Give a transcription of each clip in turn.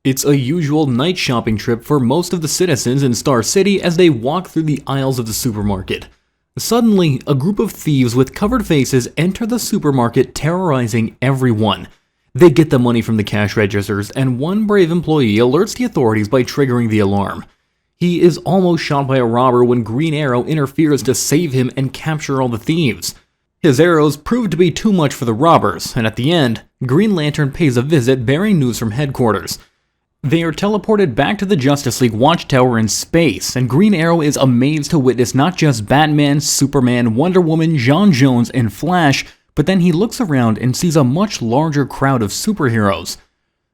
It's a usual night shopping trip for most of the citizens in Star City as they walk through the aisles of the supermarket. Suddenly, a group of thieves with covered faces enter the supermarket, terrorizing everyone. They get the money from the cash registers, and one brave employee alerts the authorities by triggering the alarm. He is almost shot by a robber when Green Arrow interferes to save him and capture all the thieves. His arrows prove to be too much for the robbers, and at the end, Green Lantern pays a visit bearing news from headquarters. They are teleported back to the Justice League watchtower in space, and Green Arrow is amazed to witness not just Batman, Superman, Wonder Woman, J'onn J'onzz, and Flash, but then he looks around and sees a much larger crowd of superheroes.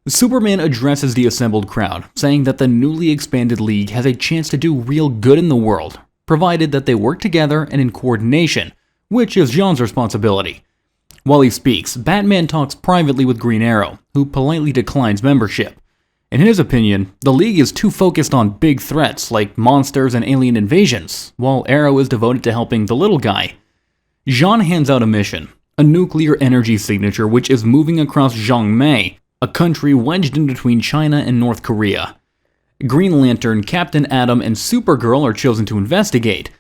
Superman addresses the assembled crowd, saying that the newly expanded league has a chance to do real good in the world, provided that they work together and in coordination, which is J'onn's responsibility. While he speaks, Batman talks privately with Green Arrow, who politely declines membership. In his opinion, the League is too focused on big threats like monsters and alien invasions, while Arrow is devoted to helping the little guy. J'onn hands out a mission, a nuclear energy signature which is moving across Jeang May, a country wedged in between China and North Korea. Green Lantern, Captain Atom, and Supergirl are chosen to investigate.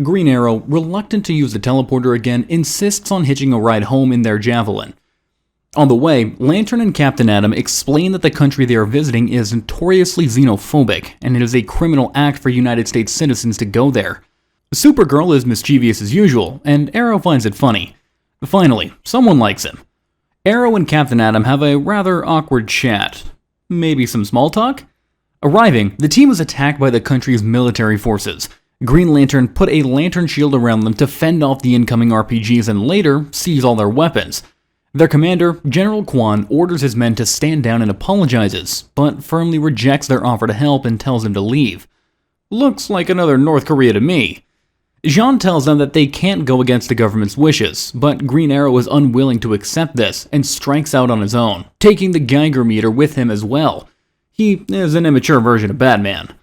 Green Arrow, reluctant to use the teleporter again, insists on hitching a ride home in their Javelin. On the way, Lantern and Captain Atom explain that the country they are visiting is notoriously xenophobic, and it is a criminal act for United States citizens to go there. Supergirl is mischievous as usual, and Arrow finds it funny. Finally, someone likes him. Arrow and Captain Atom have a rather awkward chat. Maybe some small talk? Arriving, the team is attacked by the country's military forces. Green Lantern put a lantern shield around them to fend off the incoming RPGs and later seize all their weapons. Their commander, General Kwan, orders his men to stand down and apologizes, but firmly rejects their offer to help and tells them to leave. Looks like another North Korea to me. J'onn tells them that they can't go against the government's wishes, but Green Arrow is unwilling to accept this and strikes out on his own, taking the Geiger meter with him as well. He is an immature version of Batman.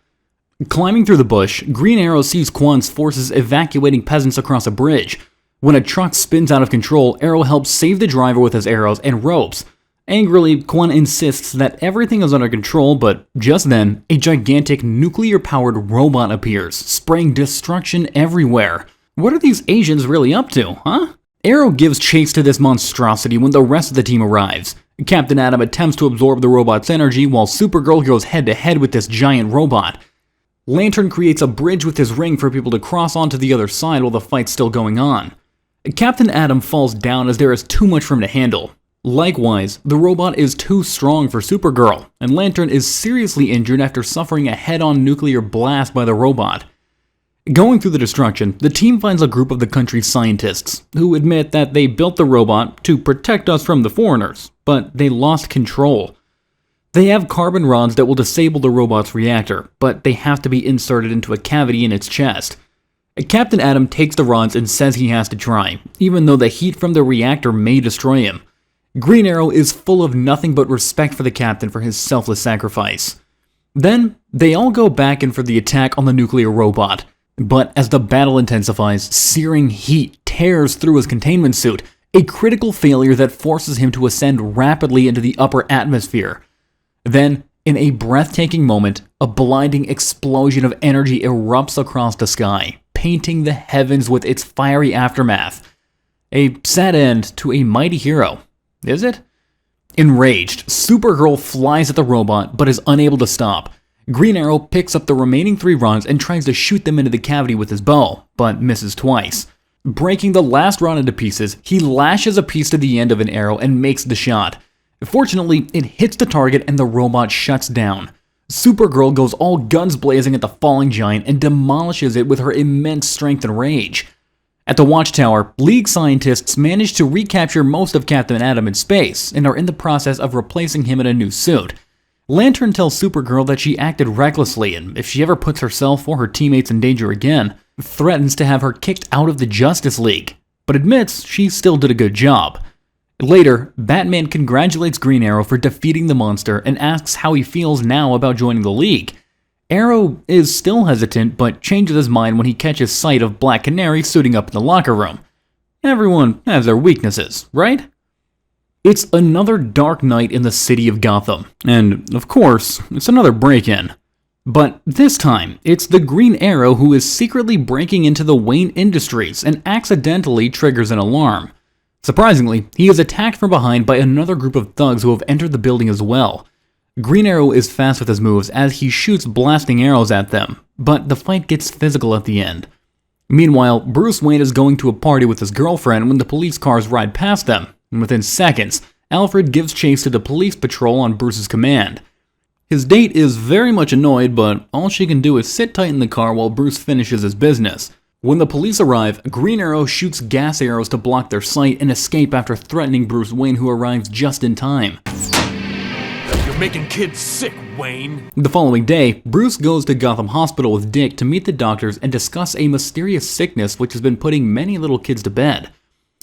Climbing through the bush, Green Arrow sees Kwan's forces evacuating peasants across a bridge. When a truck spins out of control, Arrow helps save the driver with his arrows and ropes. Angrily, Kwan insists that everything is under control, but just then, a gigantic nuclear-powered robot appears, spraying destruction everywhere. What are these Asians really up to, huh? Arrow gives chase to this monstrosity when the rest of the team arrives. Captain Atom attempts to absorb the robot's energy, while Supergirl goes head-to-head with this giant robot. Lantern creates a bridge with his ring for people to cross onto the other side while the fight's still going on. Captain Atom falls down as there is too much for him to handle. Likewise, the robot is too strong for Supergirl, and Lantern is seriously injured after suffering a head-on nuclear blast by the robot. Going through the destruction, the team finds a group of the country's scientists, who admit that they built the robot to protect us from the foreigners, but they lost control. They have carbon rods that will disable the robot's reactor, but they have to be inserted into a cavity in its chest. Captain Atom takes the rods and says he has to try, even though the heat from the reactor may destroy him. Green Arrow is full of nothing but respect for the captain for his selfless sacrifice. Then, they all go back in for the attack on the nuclear robot. But as the battle intensifies, searing heat tears through his containment suit, a critical failure that forces him to ascend rapidly into the upper atmosphere. Then, in a breathtaking moment, a blinding explosion of energy erupts across the sky, painting the heavens with its fiery aftermath. A sad end to a mighty hero, is it? Enraged, Supergirl flies at the robot but is unable to stop. Green Arrow picks up the remaining 3 rods and tries to shoot them into the cavity with his bow, but misses twice. Breaking the last rod into pieces, he lashes a piece to the end of an arrow and makes the shot. Fortunately, it hits the target and the robot shuts down. Supergirl goes all guns blazing at the falling giant and demolishes it with her immense strength and rage. At the watchtower, League scientists manage to recapture most of Captain Atom in space and are in the process of replacing him in a new suit. Lantern tells Supergirl that she acted recklessly, and if she ever puts herself or her teammates in danger again, threatens to have her kicked out of the Justice League, but admits she still did a good job. Later, Batman congratulates Green Arrow for defeating the monster and asks how he feels now about joining the League. Arrow is still hesitant, but changes his mind when he catches sight of Black Canary suiting up in the locker room. Everyone has their weaknesses, right? It's another dark night in the city of Gotham, and of course, it's another break-in. But this time, it's the Green Arrow who is secretly breaking into the Wayne Industries and accidentally triggers an alarm. Surprisingly, he is attacked from behind by another group of thugs who have entered the building as well. Green Arrow is fast with his moves as he shoots blasting arrows at them, but the fight gets physical at the end. Meanwhile, Bruce Wayne is going to a party with his girlfriend when the police cars ride past them, and within seconds, Alfred gives chase to the police patrol on Bruce's command. His date is very much annoyed, but all she can do is sit tight in the car while Bruce finishes his business. When the police arrive, Green Arrow shoots gas arrows to block their sight and escape after threatening Bruce Wayne, who arrives just in time. You're making kids sick, Wayne. The following day, Bruce goes to Gotham Hospital with Dick to meet the doctors and discuss a mysterious sickness which has been putting many little kids to bed.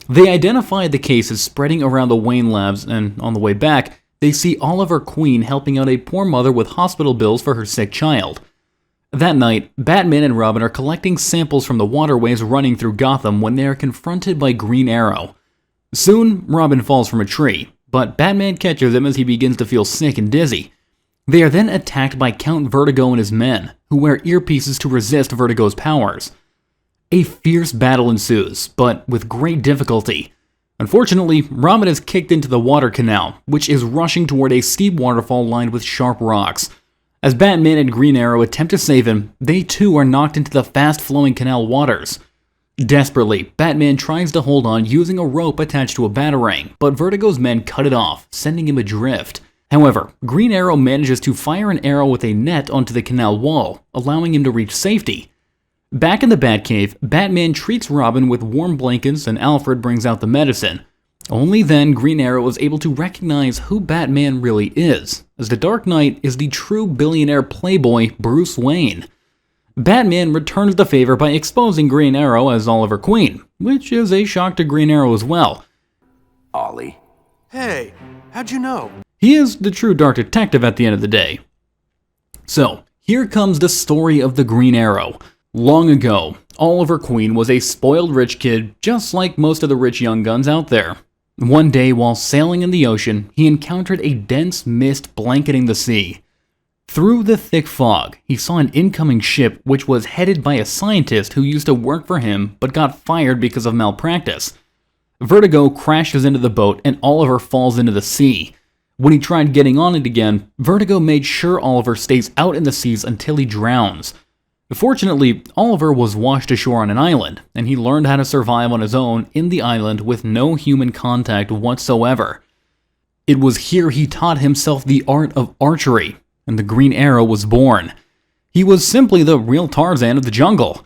They identify the case as spreading around the Wayne labs, and on the way back, they see Oliver Queen helping out a poor mother with hospital bills for her sick child. That night, Batman and Robin are collecting samples from the waterways running through Gotham when they are confronted by Green Arrow. Soon, Robin falls from a tree, but Batman catches him as he begins to feel sick and dizzy. They are then attacked by Count Vertigo and his men, who wear earpieces to resist Vertigo's powers. A fierce battle ensues, but with great difficulty. Unfortunately, Robin is kicked into the water canal, which is rushing toward a steep waterfall lined with sharp rocks. As Batman and Green Arrow attempt to save him, they too are knocked into the fast-flowing canal waters. Desperately, Batman tries to hold on using a rope attached to a batarang, but Vertigo's men cut it off, sending him adrift. However, Green Arrow manages to fire an arrow with a net onto the canal wall, allowing him to reach safety. Back in the Batcave, Batman treats Robin with warm blankets and Alfred brings out the medicine. Only then Green Arrow is able to recognize who Batman really is, as the Dark Knight is the true billionaire playboy Bruce Wayne. Batman returns the favor by exposing Green Arrow as Oliver Queen, which is a shock to Green Arrow as well. Ollie. Hey, how'd you know? He is the true dark detective at the end of the day. So, here comes the story of the Green Arrow. Long ago, Oliver Queen was a spoiled rich kid, just like most of the rich young guns out there. One day, while sailing in the ocean, he encountered a dense mist blanketing the sea. Through the thick fog, he saw an incoming ship which was headed by a scientist who used to work for him but got fired because of malpractice. Vertigo crashes into the boat and Oliver falls into the sea. When he tried getting on it again, Vertigo made sure Oliver stays out in the seas until he drowns. Fortunately, Oliver was washed ashore on an island, and he learned how to survive on his own in the island with no human contact whatsoever. It was here he taught himself the art of archery, and the Green Arrow was born. He was simply the real Tarzan of the jungle.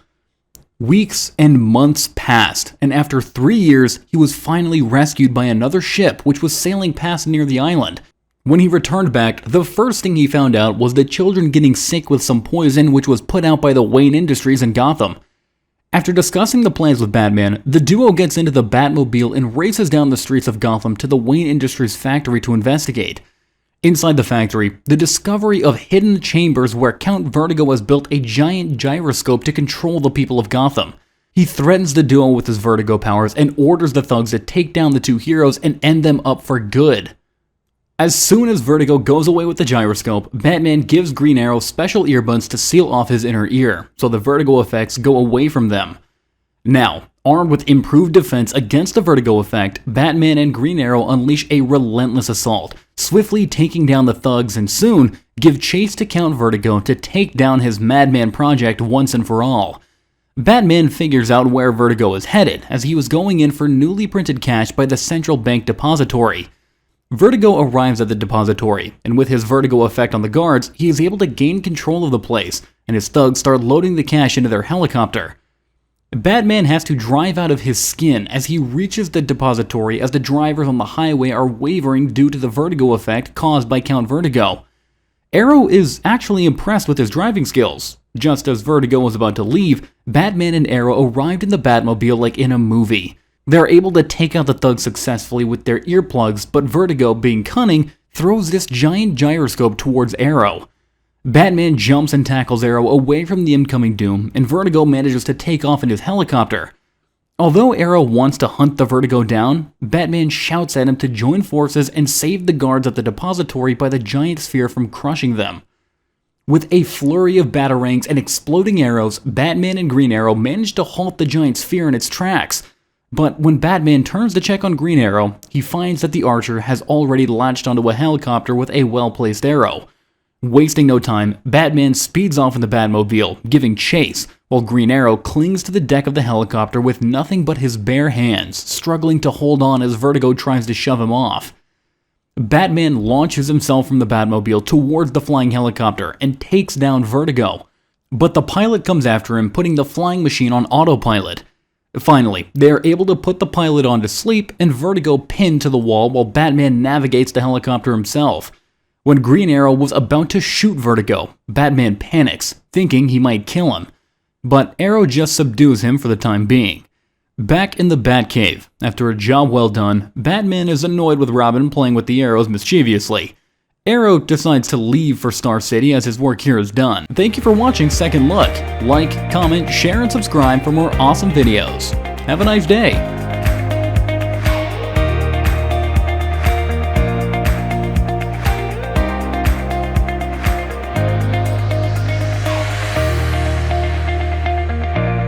Weeks and months passed, and after 3 years, he was finally rescued by another ship which was sailing past near the island. When he returned back, the first thing he found out was the children getting sick with some poison which was put out by the Wayne Industries in Gotham. After discussing the plans with Batman, the duo gets into the Batmobile and races down the streets of Gotham to the Wayne Industries factory to investigate. Inside the factory, the discovery of hidden chambers where Count Vertigo has built a giant gyroscope to control the people of Gotham. He threatens the duo with his Vertigo powers and orders the thugs to take down the two heroes and end them up for good. As soon as Vertigo goes away with the gyroscope, Batman gives Green Arrow special earbuds to seal off his inner ear, so the Vertigo effects go away from them. Now, armed with improved defense against the Vertigo effect, Batman and Green Arrow unleash a relentless assault, swiftly taking down the thugs and soon give chase to Count Vertigo to take down his Madman project once and for all. Batman figures out where Vertigo is headed, as he was going in for newly printed cash by the Central Bank Depository. Vertigo arrives at the depository, and with his Vertigo effect on the guards, he is able to gain control of the place, and his thugs start loading the cash into their helicopter. Batman has to drive out of his skin as he reaches the depository as the drivers on the highway are wavering due to the Vertigo effect caused by Count Vertigo. Arrow is actually impressed with his driving skills. Just as Vertigo was about to leave, Batman and Arrow arrived in the Batmobile like in a movie. They're able to take out the thugs successfully with their earplugs, but Vertigo, being cunning, throws this giant gyroscope towards Arrow. Batman jumps and tackles Arrow away from the incoming doom, and Vertigo manages to take off in his helicopter. Although Arrow wants to hunt the Vertigo down, Batman shouts at him to join forces and save the guards at the depository by the giant sphere from crushing them. With a flurry of batarangs and exploding arrows, Batman and Green Arrow manage to halt the giant sphere in its tracks. But when Batman turns to check on Green Arrow, he finds that the Archer has already latched onto a helicopter with a well-placed arrow. Wasting no time, Batman speeds off in the Batmobile, giving chase, while Green Arrow clings to the deck of the helicopter with nothing but his bare hands, struggling to hold on as Vertigo tries to shove him off. Batman launches himself from the Batmobile towards the flying helicopter and takes down Vertigo. But the pilot comes after him, putting the flying machine on autopilot. Finally, they are able to put the pilot on to sleep and Vertigo pinned to the wall while Batman navigates the helicopter himself. When Green Arrow was about to shoot Vertigo, Batman panics, thinking he might kill him. But Arrow just subdues him for the time being. Back in the Batcave, after a job well done, Batman is annoyed with Robin playing with the arrows mischievously. Arrow decides to leave for Star City as his work here is done. Thank you for watching Second Look. Like, comment, share, and subscribe for more awesome videos. Have a nice day.